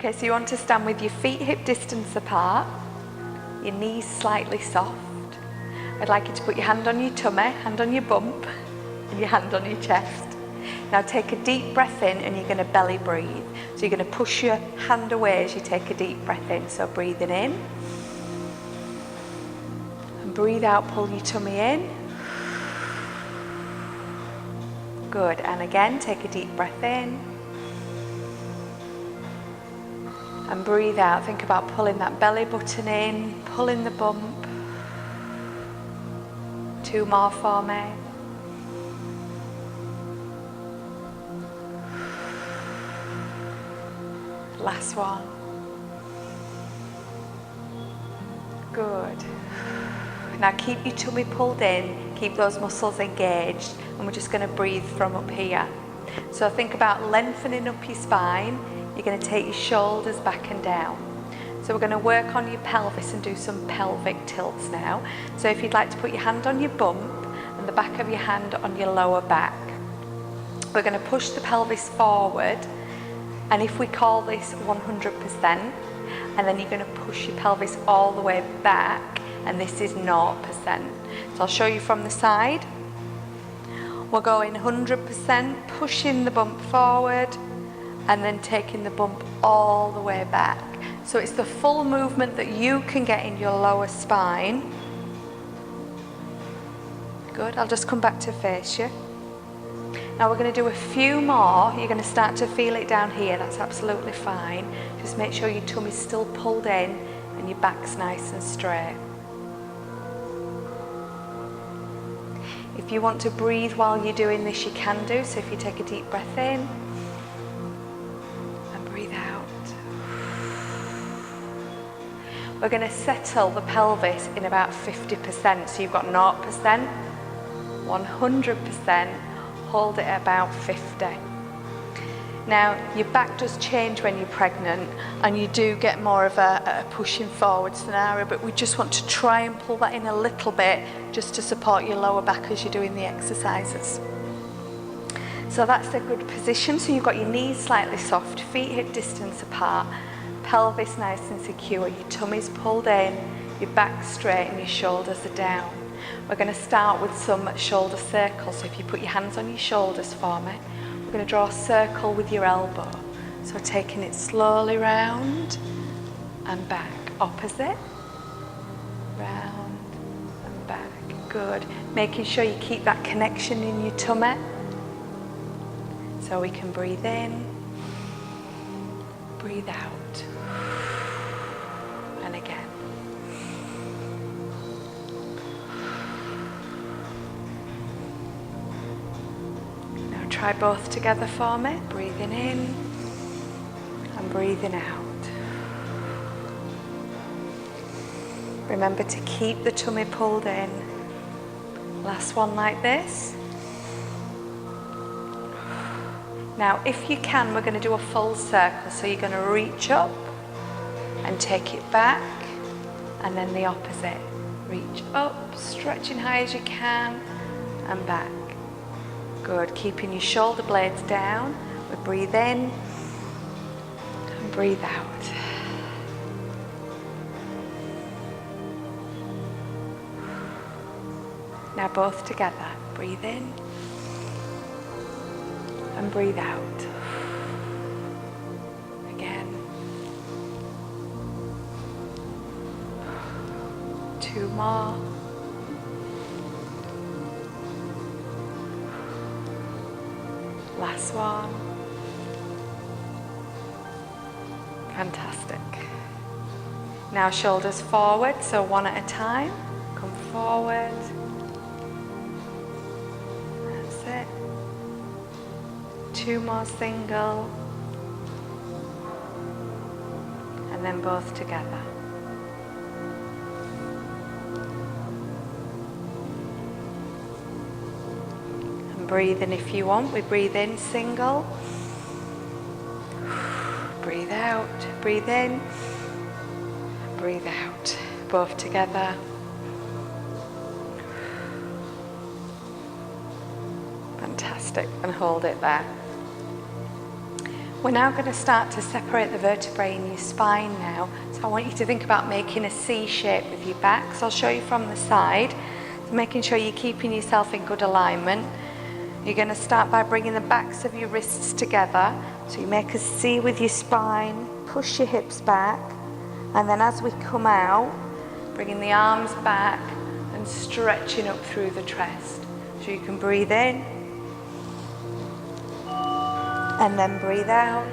Okay, so you want to stand with your feet hip distance apart, your knees slightly soft. I'd like you to put your hand on your tummy, hand on your bump, and your hand on your chest. Now take a deep breath in and you're going to belly breathe. So you're going to push your hand away as you take a deep breath in. So breathing in. And breathe out, pull your tummy in. Good, and again, take a deep breath in. And breathe out, think about pulling that belly button in, pulling the bump. 2 more for me. Last one. Good. Now keep your tummy pulled in, keep those muscles engaged, and we're just going to breathe from up here. So think about lengthening up your spine. You're going to take your shoulders back and down. So we're going to work on your pelvis and do some pelvic tilts now. So if you'd like to put your hand on your bump and the back of your hand on your lower back. We're going to push the pelvis forward, and if we call this 100%, and then you're going to push your pelvis all the way back, and this is 0%. So I'll show you from the side. We're going 100%, pushing the bump forward, and then taking the bump all the way back. So it's the full movement that you can get in your lower spine. Good, I'll just come back to face you. Now we're going to do a few more. You're going to start to feel it down here, that's absolutely fine. Just make sure your tummy's still pulled in and your back's nice and straight. If you want to breathe while you're doing this, you can do. So if you take a deep breath in, breathe out. We're going to settle the pelvis in about 50%. So you've got 0%, 100%, hold it at about 50. Now your back does change when you're pregnant and you do get more of a pushing forward scenario, but we just want to try and pull that in a little bit just to support your lower back as you're doing the exercises. So that's a good position. So you've got your knees slightly soft, feet hip distance apart, pelvis nice and secure, your tummy's pulled in, your back straight and your shoulders are down. We're going to start with some shoulder circles. So if you put your hands on your shoulders for me, we're going to draw a circle with your elbow. So taking it slowly round and back, opposite, round and back, good. Making sure you keep that connection in your tummy. So we can breathe in, breathe out, and again. Now try both together for me, breathing in and breathing out. Remember to keep the tummy pulled in. Last one like this. Now, if you can, we're going to do a full circle. So you're going to reach up and take it back, and then the opposite. Reach up, stretching high as you can, and back. Good, keeping your shoulder blades down. We breathe in and breathe out. Now both together. Breathe in and breathe out. Again. 2 more. Last one. Fantastic. Now shoulders forward, so one at a time. Come forward. That's it. 2 more single. And then both together. And breathe in if you want. We breathe in, single. Breathe out, breathe in, breathe out. Both together. Fantastic, and hold it there. We're now going to start to separate the vertebrae in your spine now. So I want you to think about making a C shape with your back. So I'll show you from the side. So making sure you're keeping yourself in good alignment. You're going to start by bringing the backs of your wrists together. So you make a C with your spine, push your hips back, and then as we come out, bringing the arms back and stretching up through the chest. So you can breathe in, and then breathe out.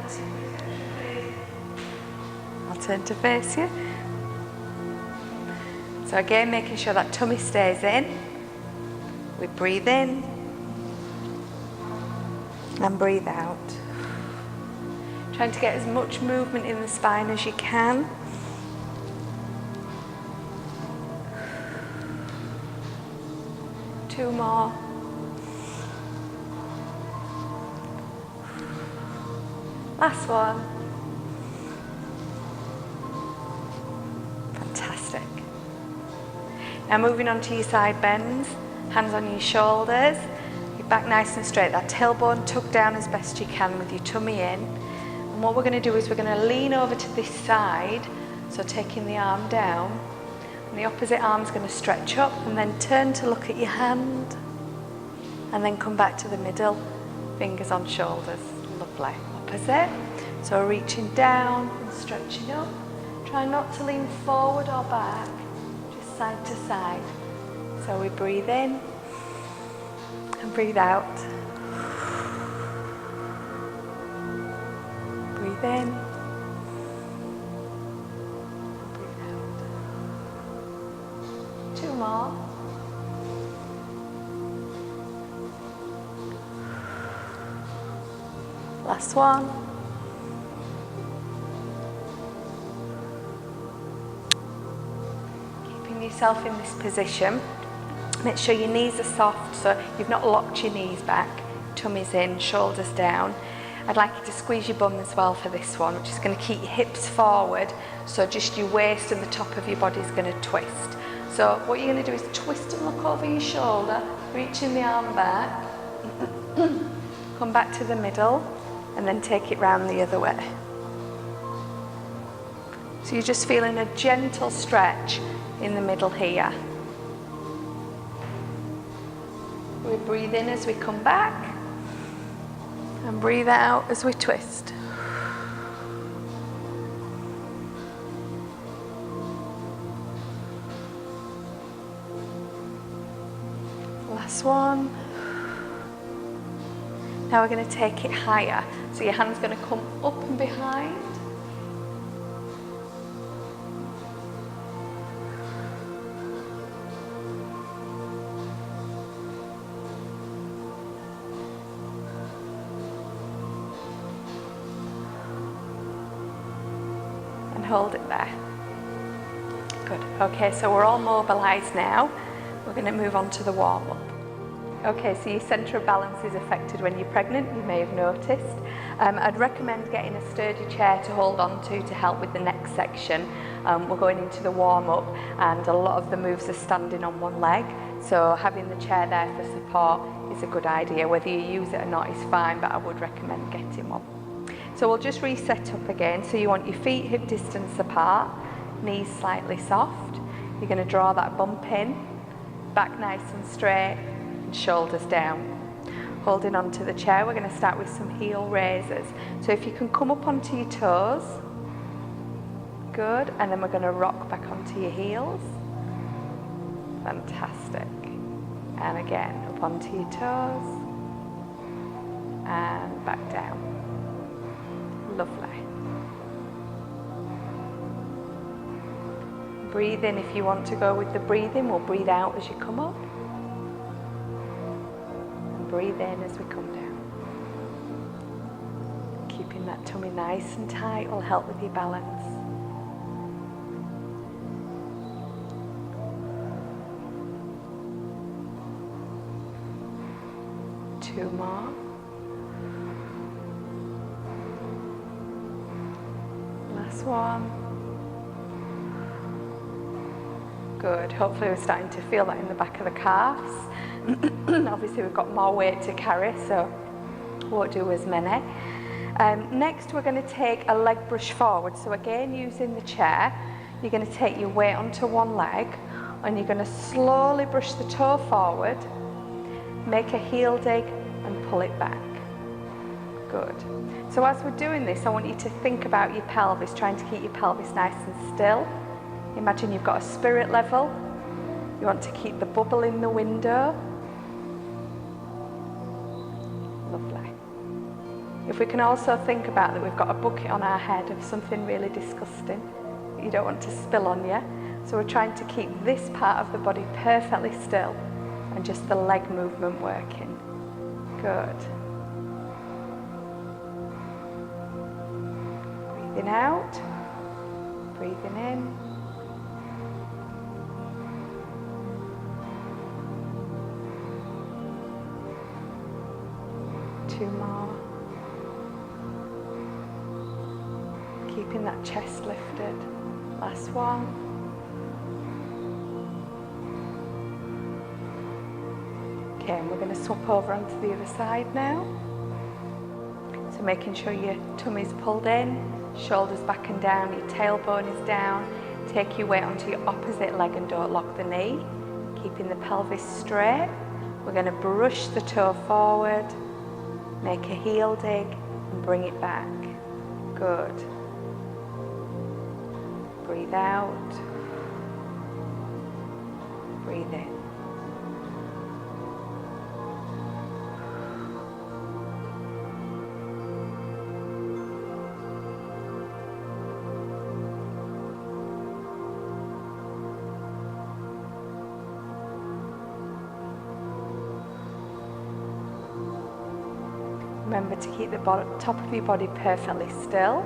I'll turn to face you. So again, making sure that tummy stays in. We breathe in and breathe out. Trying to get as much movement in the spine as you can. Two more. Last one. Fantastic. Now moving on to your side bends, hands on your shoulders, your back nice and straight, that tailbone tucked down as best you can with your tummy in. And what we're going to do is we're going to lean over to this side, so taking the arm down, and the opposite arm's going to stretch up and then turn to look at your hand, and then come back to the middle, fingers on shoulders. Lovely. Opposite. So reaching down and stretching up. Try not to lean forward or back, just side to side. So we breathe in and breathe out. Breathe in. Breathe out. Two more. Last one. Keeping yourself in this position. Make sure your knees are soft, so you've not locked your knees back. Tummy's in, shoulders down. I'd like you to squeeze your bum as well for this one, which is going to keep your hips forward, so just your waist and the top of your body is going to twist. So what you're going to do is twist and look over your shoulder, reaching the arm back, come back to the middle, and then take it round the other way. So you're just feeling a gentle stretch in the middle here. We breathe in as we come back, and breathe out as we twist. Last one. Now we're going to take it higher. So your hand's going to come up and behind. And hold it there. Good. Okay, so we're all mobilized now. We're going to move on to the warm-up. Okay, so your centre of balance is affected when you're pregnant, you may have noticed. I'd recommend getting a sturdy chair to hold on to help with the next section. We're going into the warm-up, and a lot of the moves are standing on one leg, so having the chair there for support is a good idea. Whether you use it or not is fine, but I would recommend getting one. So we'll just reset up again. So you want your feet hip distance apart, knees slightly soft. You're going to draw that bump in, back nice and straight, shoulders down. Holding onto the chair, we're going to start with some heel raises. So if you can come up onto your toes, good, and then we're going to rock back onto your heels. Fantastic. And again, up onto your toes, and back down. Lovely. Breathe in if you want to go with the breathing. We'll breathe out as you come up. Breathe in as we come down. Keeping that tummy nice and tight will help with your balance. Two more. Last one. Good. Hopefully we're starting to feel that in the back of the calves. Obviously we've got more weight to carry, so won't do as many. Next, we're going to take a leg brush forward. So again, using the chair, you're going to take your weight onto one leg and you're going to slowly brush the toe forward, make a heel dig and pull it back. Good. So as we're doing this, I want you to think about your pelvis, trying to keep your pelvis nice and still. Imagine you've got a spirit level. You want to keep the bubble in the window. Lovely. If we can also think about that we've got a bucket on our head of something really disgusting that you don't want to spill on you. So we're trying to keep this part of the body perfectly still and just the leg movement working. Good. Breathing out, breathing in. Two more. Keeping that chest lifted. Last one. Okay, and we're going to swap over onto the other side now. So making sure your tummy's pulled in, shoulders back and down, your tailbone is down. Take your weight onto your opposite leg and don't lock the knee. Keeping the pelvis straight. We're going to brush the toe forward, make a heel dig and bring it back. Good. Breathe out. Breathe in. Remember to keep the top of your body perfectly still.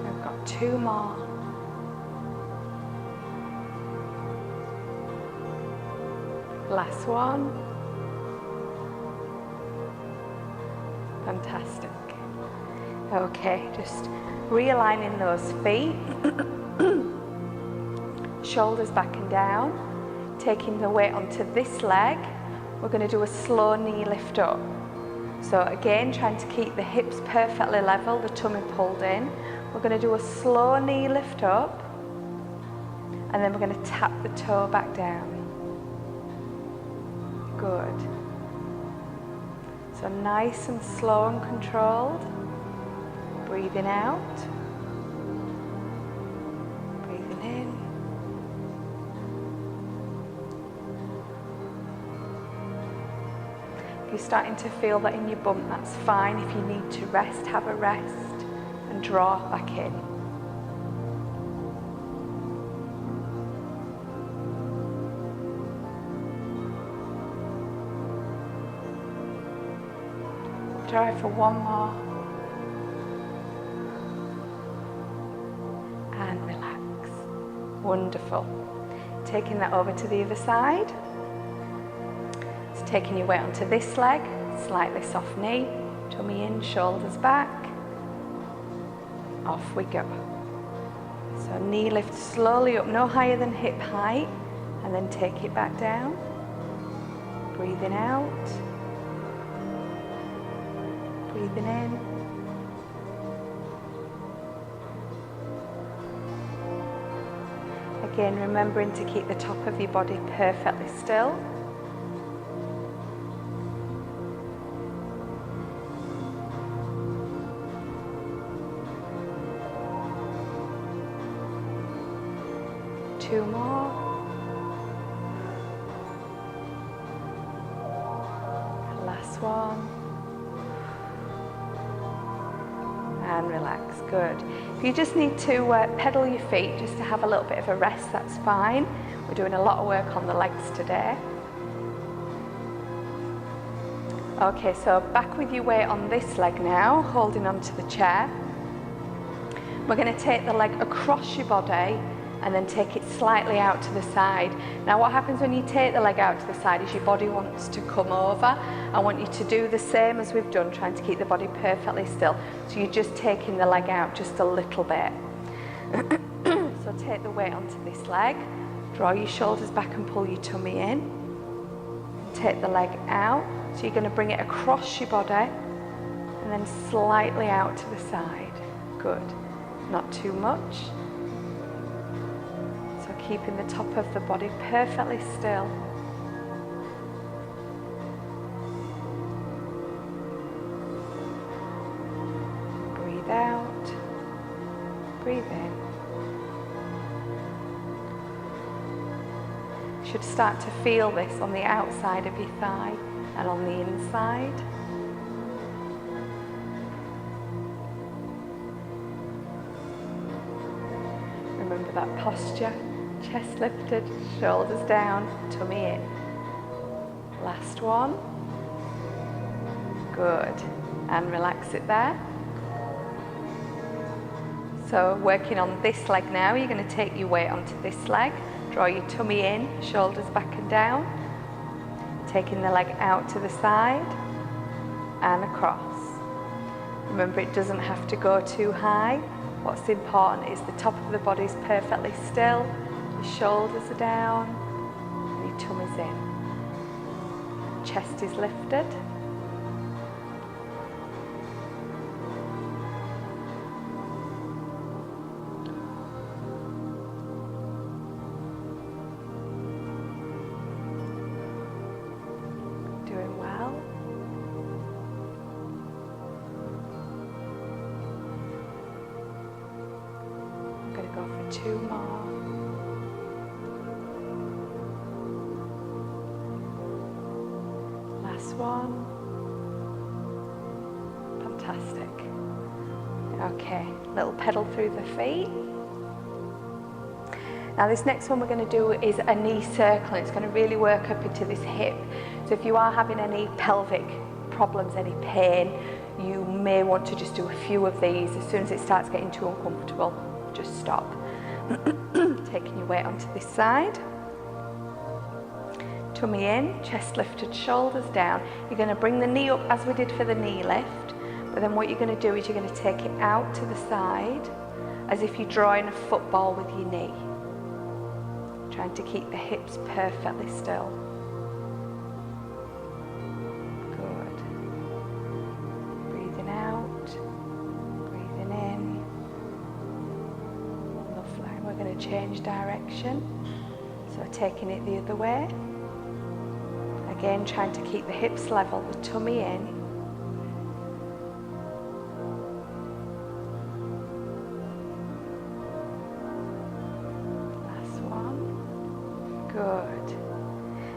We've got two more. Last one. Fantastic. Okay, just realigning those feet. Shoulders back and down, taking the weight onto this leg. We're going to do a slow knee lift up. So again, trying to keep the hips perfectly level, the tummy pulled in. We're going to do a slow knee lift up, and then we're going to tap the toe back down. Good. So nice and slow and controlled. Breathing out. Breathing in. If you're starting to feel that in your bum, that's fine. If you need to rest, have a rest and draw back in. Try for one more. And relax. Wonderful. Taking that over to the other side. Taking your weight onto this leg, slightly soft knee, tummy in, shoulders back. Off we go. So knee lift slowly up, no higher than hip height, and then take it back down. Breathing out. Breathing in. Again, remembering to keep the top of your body perfectly still. Two more. Last one. And relax. Good. If you just need to pedal your feet just to have a little bit of a rest, that's fine. We're doing a lot of work on the legs today. Okay, so back with your weight on this leg now, holding onto the chair. We're going to take the leg across your body and then take it slightly out to the side. Now what happens when you take the leg out to the side is your body wants to come over. I want you to do the same as we've done, trying to keep the body perfectly still. So you're just taking the leg out just a little bit. So take the weight onto this leg, Draw your shoulders back and pull your tummy in. And take the leg out. So you're going to bring it across your body and then slightly out to the side. Good. Not too much. So keeping the top of the body perfectly still. Breathe out. Breathe in. You should start to feel this on the outside of your thigh and on the inside. Remember that posture, chest lifted, shoulders down, tummy in. Last one. Good. And relax it there. So working on this leg now, you're going to take your weight onto this leg. Draw your tummy in, shoulders back and down. Taking the leg out to the side and across. Remember, it doesn't have to go too high. What's important is the top of the body is perfectly still, the shoulders are down, and your tummy's in. Chest is lifted. Doing well. I'm going to go for 2 more. Last one. Fantastic. Okay, little pedal through the feet. Now this next one we're going to do is a knee circle. It's going to really work up into this hip. So if you are having any pelvic problems, any pain, you may want to just do a few of these. As soon as it starts getting too uncomfortable, just stop. Taking your weight onto this side. Tummy in, chest lifted, shoulders down. You're going to bring the knee up as we did for the knee lift. But then what you're going to do is you're going to take it out to the side as if you're drawing a football with your knee. Trying to keep the hips perfectly still. Good. Breathing out, breathing in. Lovely. We're going to change direction. So taking it the other way. Again, trying to keep the hips level, the tummy in. Good.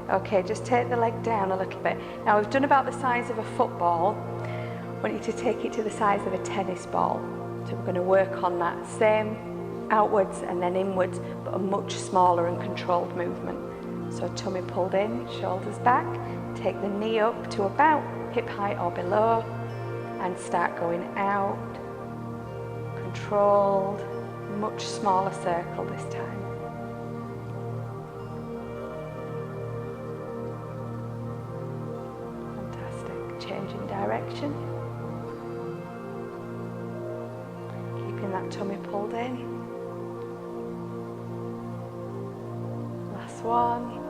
Okay, just take the leg down a little bit. Now we've done about the size of a football. I want you to take it to the size of a tennis ball. So we're going to work on that same outwards and then inwards, but a much smaller and controlled movement. So tummy pulled in, shoulders back. Take the knee up to about hip height or below and start going out. Controlled, much smaller circle this time. Changing direction. Keeping that tummy pulled in. Last one.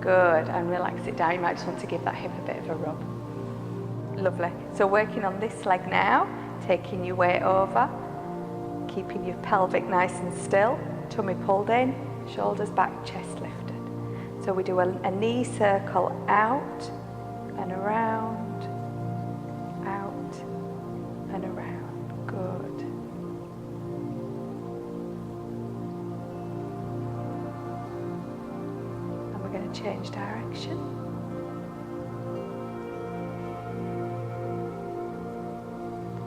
Good, and relax it down. You might just want to give that hip a bit of a rub. Lovely. So working on this leg now, taking your weight over, keeping your pelvic nice and still, tummy pulled in, shoulders back, chest lifted. So we do a knee circle out, and around, out, and around. Good. And we're going to change direction.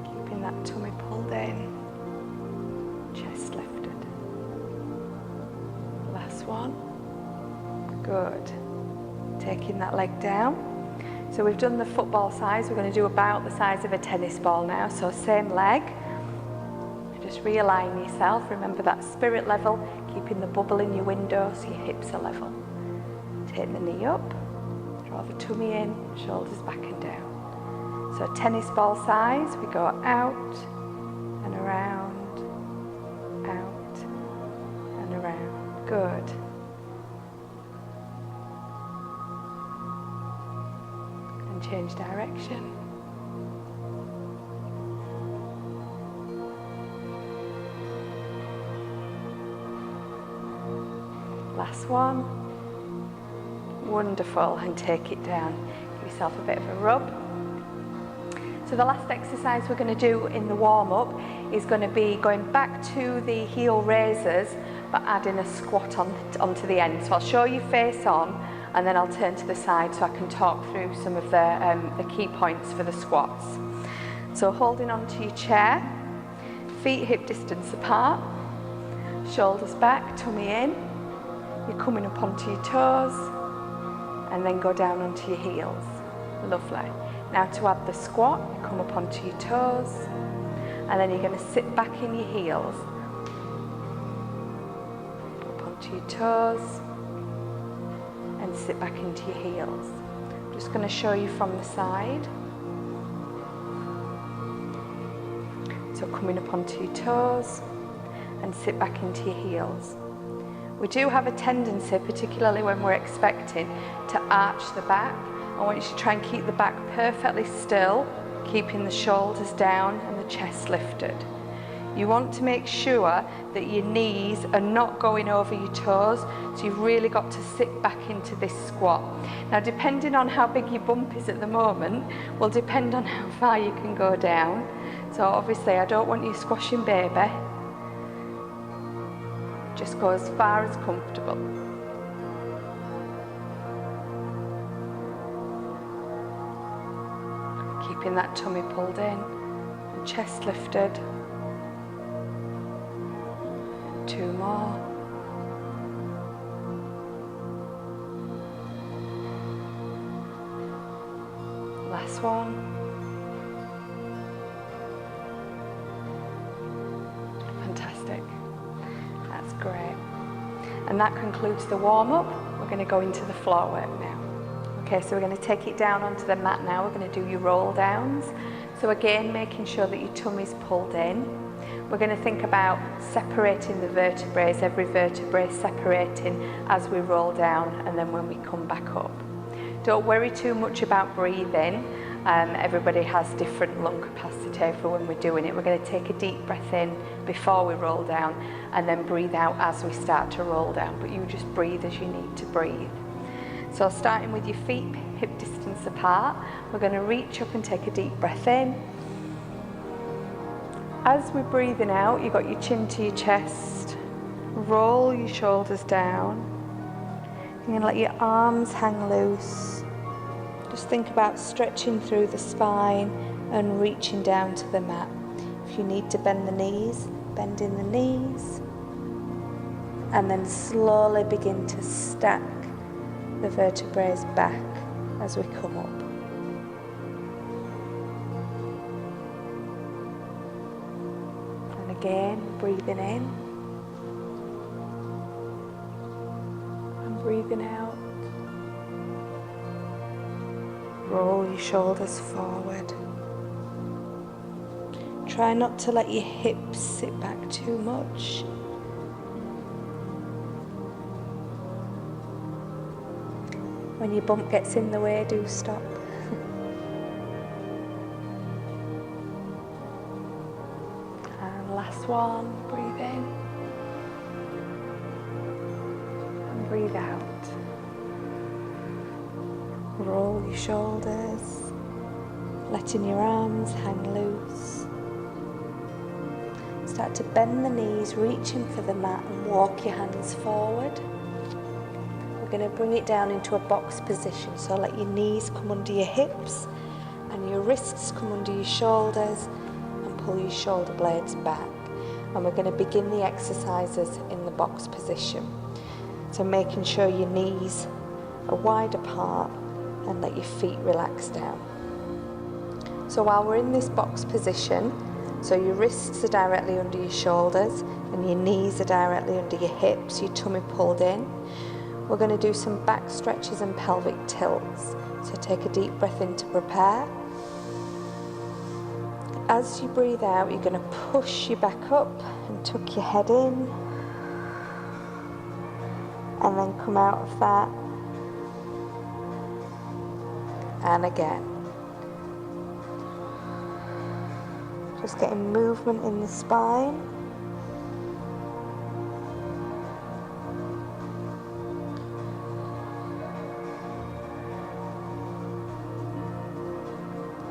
Keeping that tummy pulled in, chest lifted. Last one. Good. Taking that leg down. So we've done the football size, we're going to do about the size of a tennis ball now, so same leg. Just realign yourself, remember that spirit level, keeping the bubble in your window so your hips are level. Take the knee up, draw the tummy in, shoulders back and down. So tennis ball size, we go out and around, out and around. Good. And change direction. Last one. Wonderful, and take it down. Give yourself a bit of a rub. So the last exercise we're going to do in the warm-up is going to be going back to the heel raisers, but adding a squat onto the end. So I'll show you face on, and then I'll turn to the side so I can talk through some of the key points for the squats. So holding onto your chair, feet hip distance apart, shoulders back, tummy in. You're coming up onto your toes, and then go down onto your heels. Lovely. Now to add the squat, you come up onto your toes, and then you're going to sit back in your heels. Up onto your toes, and sit back into your heels. I'm just going to show you from the side. So coming up onto your toes, and sit back into your heels. We do have a tendency, particularly when we're expecting, to arch the back. I want you to try and keep the back perfectly still, keeping the shoulders down and the chest lifted. You want to make sure that your knees are not going over your toes, so you've really got to sit back into this squat. Now, depending on how big your bump is at the moment, will depend on how far you can go down. So obviously I don't want you squashing baby. Just go as far as comfortable. Keeping that tummy pulled in, and chest lifted. 2 more. Last one. Fantastic. That's great. And that concludes the warm-up. We're going to go into the floor work now. Okay, so we're going to take it down onto the mat now. We're going to do your roll downs. So again, making sure that your tummy's pulled in. We're going to think about separating the vertebrae, every vertebrae separating as we roll down and then when we come back up. Don't worry too much about breathing. Everybody has different lung capacity for when we're doing it. We're going to take a deep breath in before we roll down and then breathe out as we start to roll down, but you just breathe as you need to breathe. So starting with your feet hip distance apart, we're going to reach up and take a deep breath in. As we're breathing out, you've got your chin to your chest, roll your shoulders down. You're going to let your arms hang loose. Just think about stretching through the spine and reaching down to the mat. If you need to bend the knees, bend in the knees. And then slowly begin to stack the vertebrae back as we come up. And again, breathing in and breathing out. Roll your shoulders forward. Try not to let your hips sit back too much. When your bump gets in the way, do stop. And last one, breathe in. And breathe out. Roll your shoulders, letting your arms hang loose. Start to bend the knees, reaching for the mat and walk your hands forward. We're going to bring it down into a box position, so let your knees come under your hips and your wrists come under your shoulders and pull your shoulder blades back. And we're going to begin the exercises in the box position. So making sure your knees are wide apart and let your feet relax down. So while we're in this box position, so your wrists are directly under your shoulders and your knees are directly under your hips, your tummy pulled in, we're going to do some back stretches and pelvic tilts. So take a deep breath in to prepare. As you breathe out, you're going to push your back up and tuck your head in. and then come out of that, and again. Just getting movement in the spine.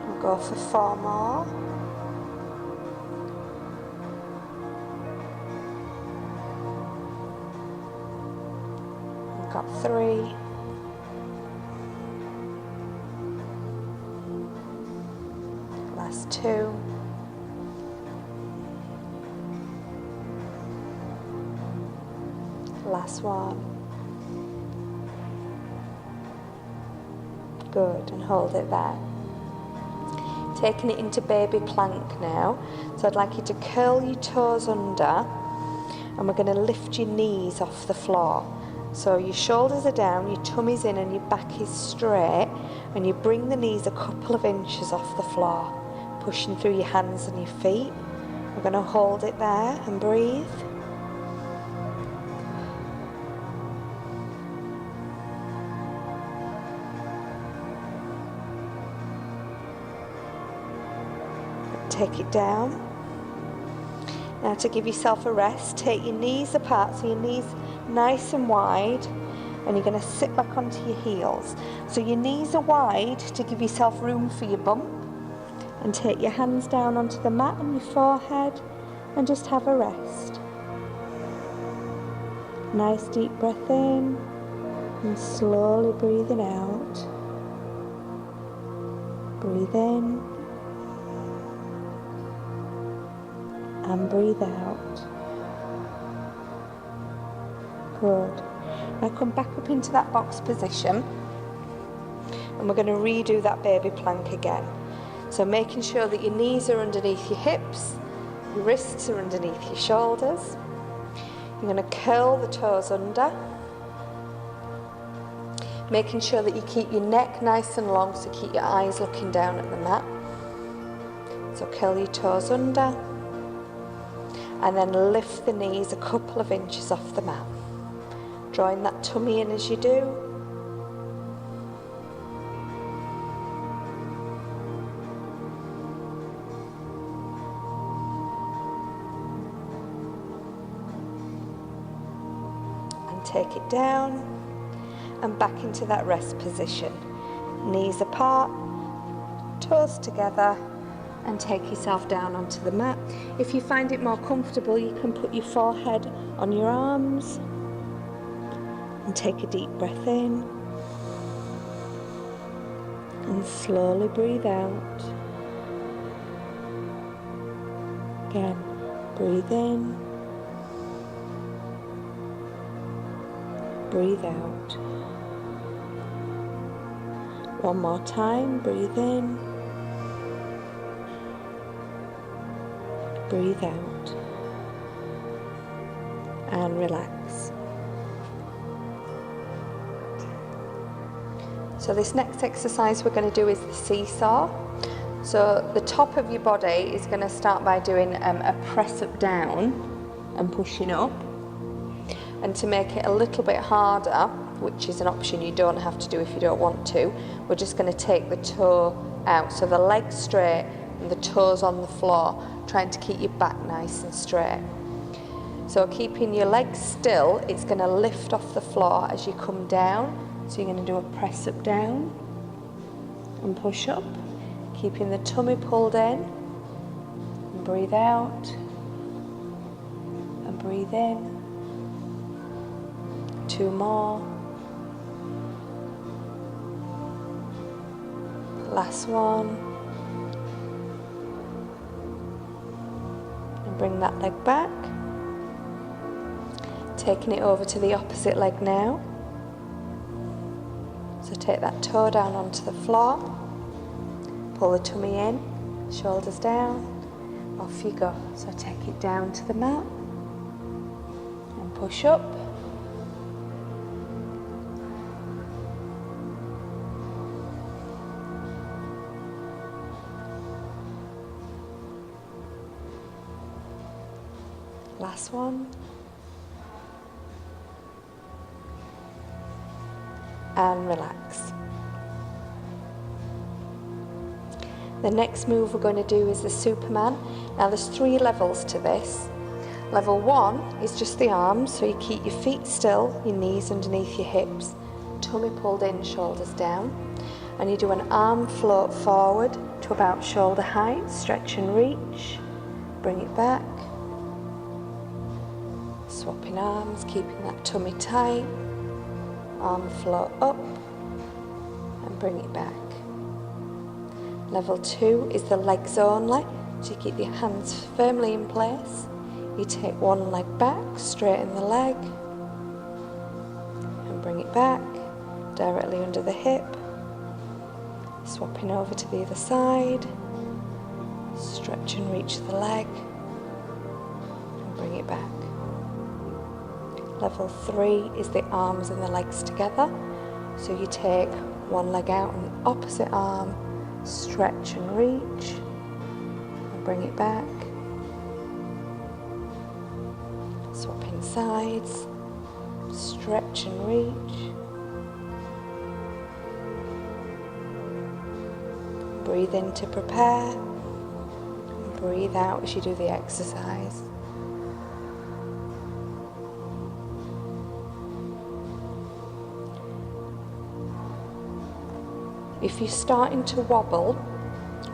We'll go for 4 more. We've got 3. Last 2. Last 1. Good, and hold it there. Taking it into baby plank now. So I'd like you to curl your toes under, and we're going to lift your knees off the floor. So your shoulders are down, your tummy's in, and your back is straight, and you bring the knees a couple of inches off the floor, pushing through your hands and your feet. We're going to hold it there and breathe. Take it down. Now to give yourself a rest, take your knees apart, so your knees nice and wide, and you're going to sit back onto your heels. So your knees are wide to give yourself room for your bump, and take your hands down onto the mat on your forehead and just have a rest. Nice deep breath in and slowly breathing out. Breathe in and breathe out. Good. Now come back up into that box position, and we're going to redo that baby plank again. So making sure that your knees are underneath your hips, your wrists are underneath your shoulders. You're going to curl the toes under, making sure that you keep your neck nice and long, so keep your eyes looking down at the mat. So curl your toes under, and then lift the knees a couple of inches off the mat, drawing that tummy in as you do. And take it down and back into that rest position. Knees apart, toes together, and take yourself down onto the mat. If you find it more comfortable, you can put your forehead on your arms and take a deep breath in and slowly breathe out. Again, breathe in, breathe out. One more time, breathe in, breathe out, and relax. So this next exercise we're going to do is the seesaw. So the top of your body is going to start by doing a press up down and pushing up. And to make it a little bit harder, which is an option you don't have to do if you don't want to, we're just going to take the toe out. So the legs straight and the toes on the floor, trying to keep your back nice and straight. So keeping your legs still, it's going to lift off the floor as you come down. So you're going to do a press up down and push up, keeping the tummy pulled in, and breathe out and breathe in. 2 more. Last one. And bring that leg back. Taking it over to the opposite leg now. So take that toe down onto the floor. Pull the tummy in, shoulders down. Off you go. So take it down to the mat and push up. Last one. and relax. The next move we're going to do is the Superman. Now there's 3 levels to this. Level 1 is just the arms, so you keep your feet still, your knees underneath your hips, tummy pulled in, shoulders down, and you do an arm float forward to about shoulder height, stretch and reach, bring it back, swapping arms, keeping that tummy tight, arm float up and bring it back. Level 2 is the legs only, so you keep your hands firmly in place. You take one leg back, straighten the leg and bring it back directly under the hip, swapping over to the other side, stretch and reach the leg and bring it back. Level 3 is the arms and the legs together, so you take one leg out on the opposite arm, stretch and reach and bring it back, swapping sides, stretch and reach, breathe in to prepare, and breathe out as you do the exercise. If you're starting to wobble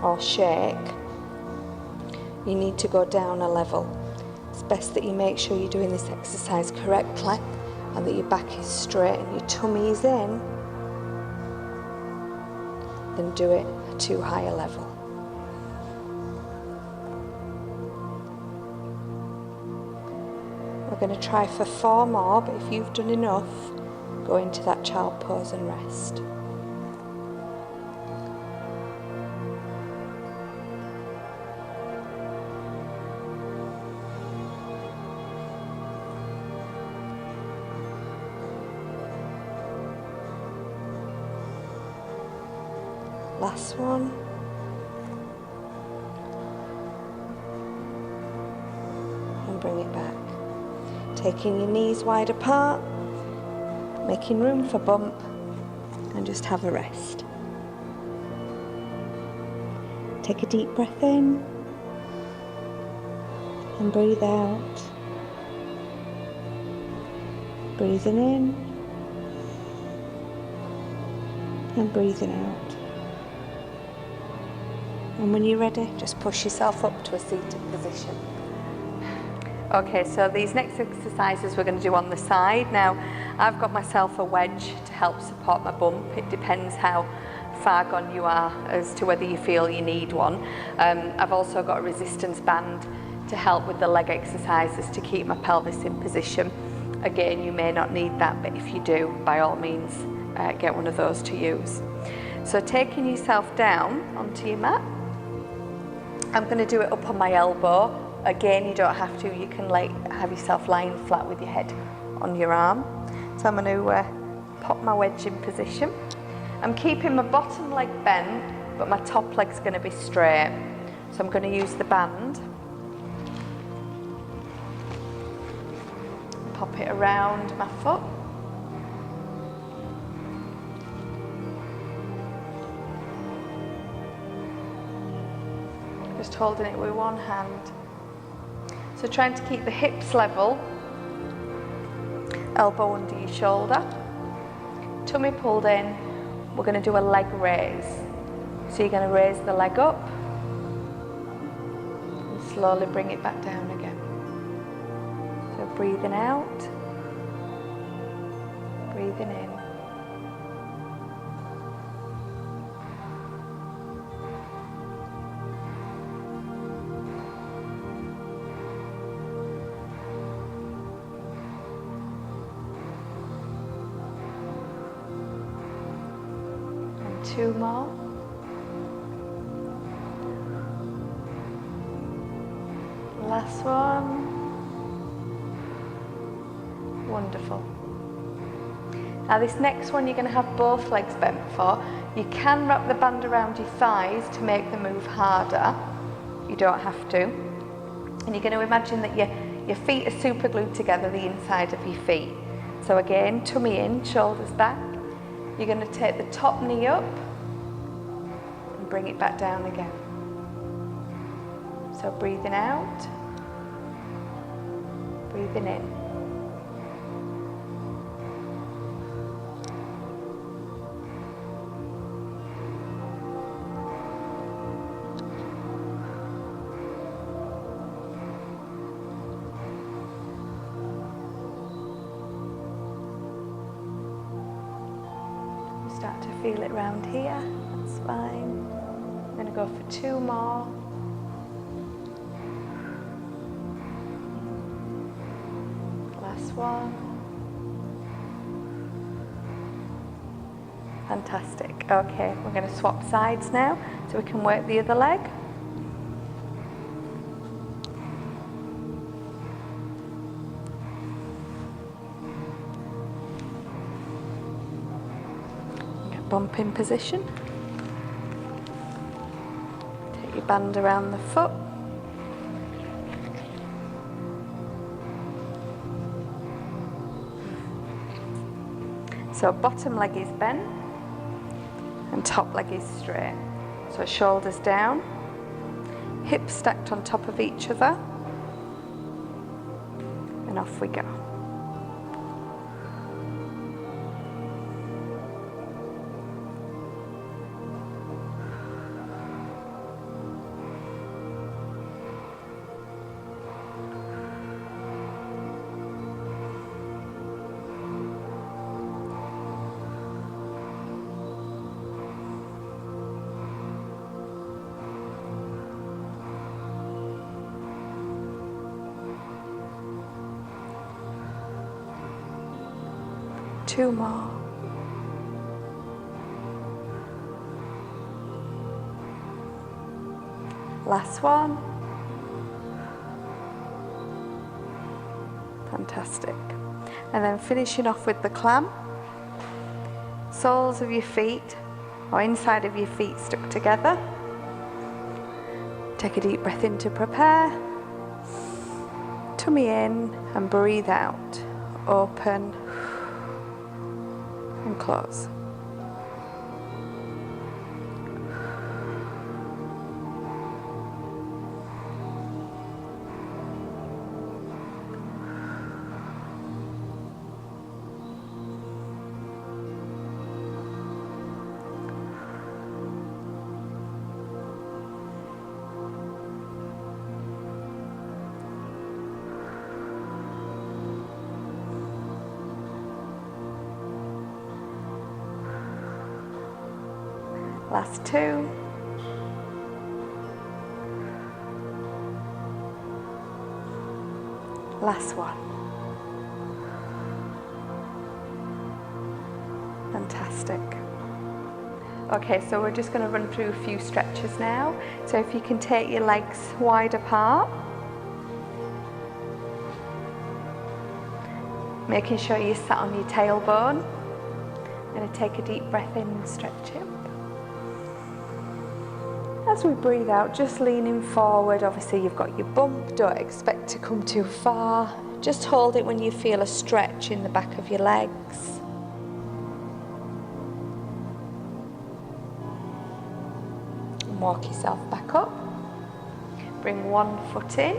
or shake, you need to go down a level. It's best that you make sure you're doing this exercise correctly and that your back is straight and your tummy is in, then do it at too high a level. We're going to try for 4 more, but if you've done enough, go into that child pose and rest. Last one. And bring it back. Taking your knees wide apart, making room for bump, and just have a rest. Take a deep breath in and breathe out. Breathing in and breathing out. And when you're ready, just push yourself up to a seated position. Okay, so these next exercises we're going to do on the side. Now, I've got myself a wedge to help support my bump. It depends how far gone you are as to whether you feel you need one. I've also got a resistance band to help with the leg exercises to keep my pelvis in position. Again, you may not need that, but if you do, by all means, get one of those to use. So taking yourself down onto your mat, I'm going to do it up on my elbow. Again, you don't have to. You can have yourself lying flat with your head on your arm. So I'm going to pop my wedge in position. I'm keeping my bottom leg bent, but my top leg's going to be straight. So I'm going to use the band. Pop it around my foot. Just holding it with one hand. So trying to keep the hips level, elbow under your shoulder, tummy pulled in. We're going to do a leg raise. So you're going to raise the leg up and slowly bring it back down again. So breathing out, breathing in. Two more. Last one. Wonderful. Now this next one you're going to have both legs bent for. You can wrap the band around your thighs to make the move harder. You don't have to. And you're going to imagine that your feet are super glued together, the inside of your feet. So again, tummy in, shoulders back. You're going to take the top knee up and bring it back down again. So breathing out, breathing in. Start to feel it round here, that's fine. I'm going to go for 2 more. Last one. Fantastic. Okay, we're going to swap sides now so we can work the other leg. Bump in position. Take your band around the foot. So bottom leg is bent and top leg is straight. So shoulders down, hips stacked on top of each other, and off we go. Two more. Last one. Fantastic. And then finishing off with the clam. Soles of your feet or inside of your feet stuck together. Take a deep breath in to prepare. Tummy in and breathe out. Open and close. Last two. Last one. Fantastic. Okay, so we're just going to run through a few stretches now. So if you can take your legs wide apart, making sure you're sat on your tailbone. I'm going to take a deep breath in and stretch it. As we breathe out, just leaning forward. Obviously you've got your bump, don't expect to come too far. Just hold it when you feel a stretch in the back of your legs. And walk yourself back up. Bring one foot in.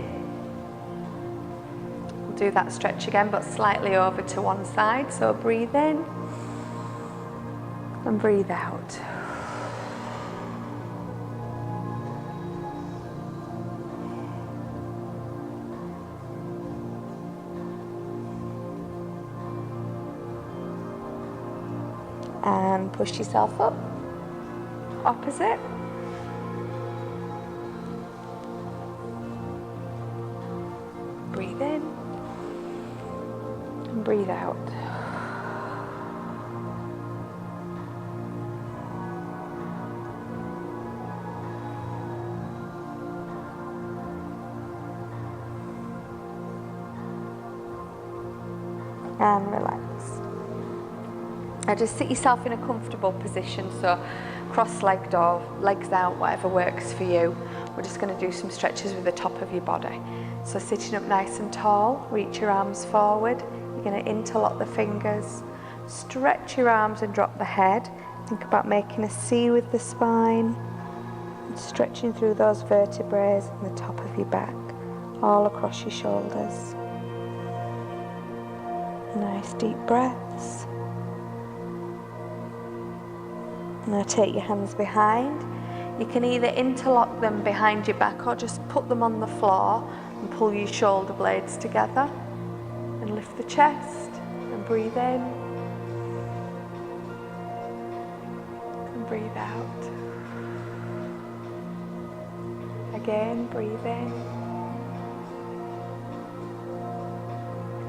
We'll do that stretch again, but slightly over to one side. So breathe in and breathe out. And push yourself up. Opposite. Breathe in and breathe out. And relax. Now just sit yourself in a comfortable position, so cross-legged or legs out, whatever works for you. We're just going to do some stretches with the top of your body. So sitting up nice and tall, reach your arms forward. You're going to interlock the fingers, Stretch your arms and drop the head. Think about making a C with the spine, and stretching through those vertebrae and the top of your back, all across your shoulders. Nice deep breaths. Now take your hands behind. You can either interlock them behind your back or just put them on the floor and pull your shoulder blades together. And lift the chest and breathe in. And breathe out. Again, breathe in.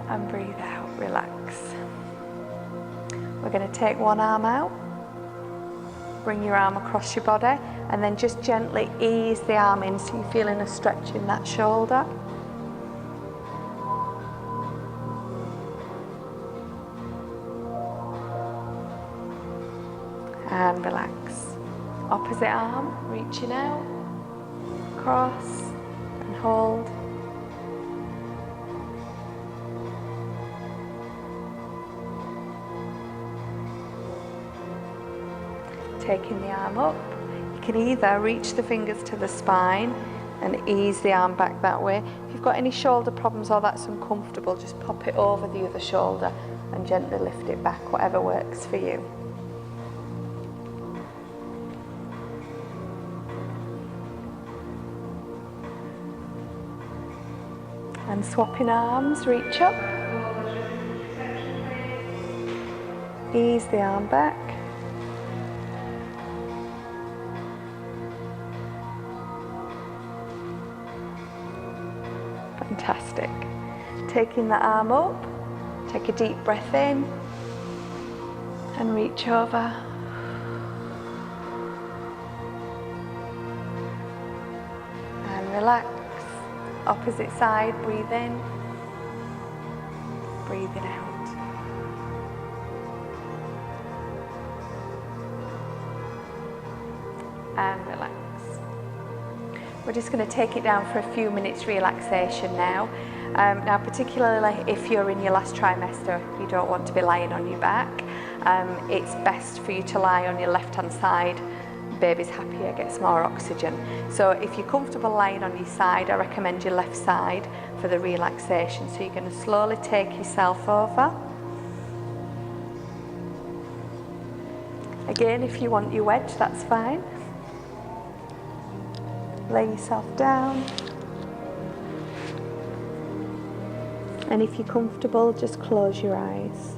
And breathe out, relax. We're going to take one arm out. Bring your arm across your body and then just gently ease the arm in so you're feeling a stretch in that shoulder. And relax. Opposite arm, reaching out, cross and hold. Taking the arm up, you can either reach the fingers to the spine and ease the arm back that way. If you've got any shoulder problems or that's uncomfortable, just pop it over the other shoulder and gently lift it back, whatever works for you. And swapping arms, reach up, ease the arm back. Fantastic. Taking the arm up, take a deep breath in and reach over. And relax. Opposite side, breathe in, breathing out. And relax. We're just going to take it down for a few minutes relaxation now. Now, particularly if you're in your last trimester, you don't want to be lying on your back. It's best for you to lie on your left-hand side. Baby's happier, gets more oxygen. So if you're comfortable lying on your side, I recommend your left side for the relaxation. So you're going to slowly take yourself over. Again, if you want your wedge, that's fine. Lay yourself down. And if you're comfortable, just close your eyes.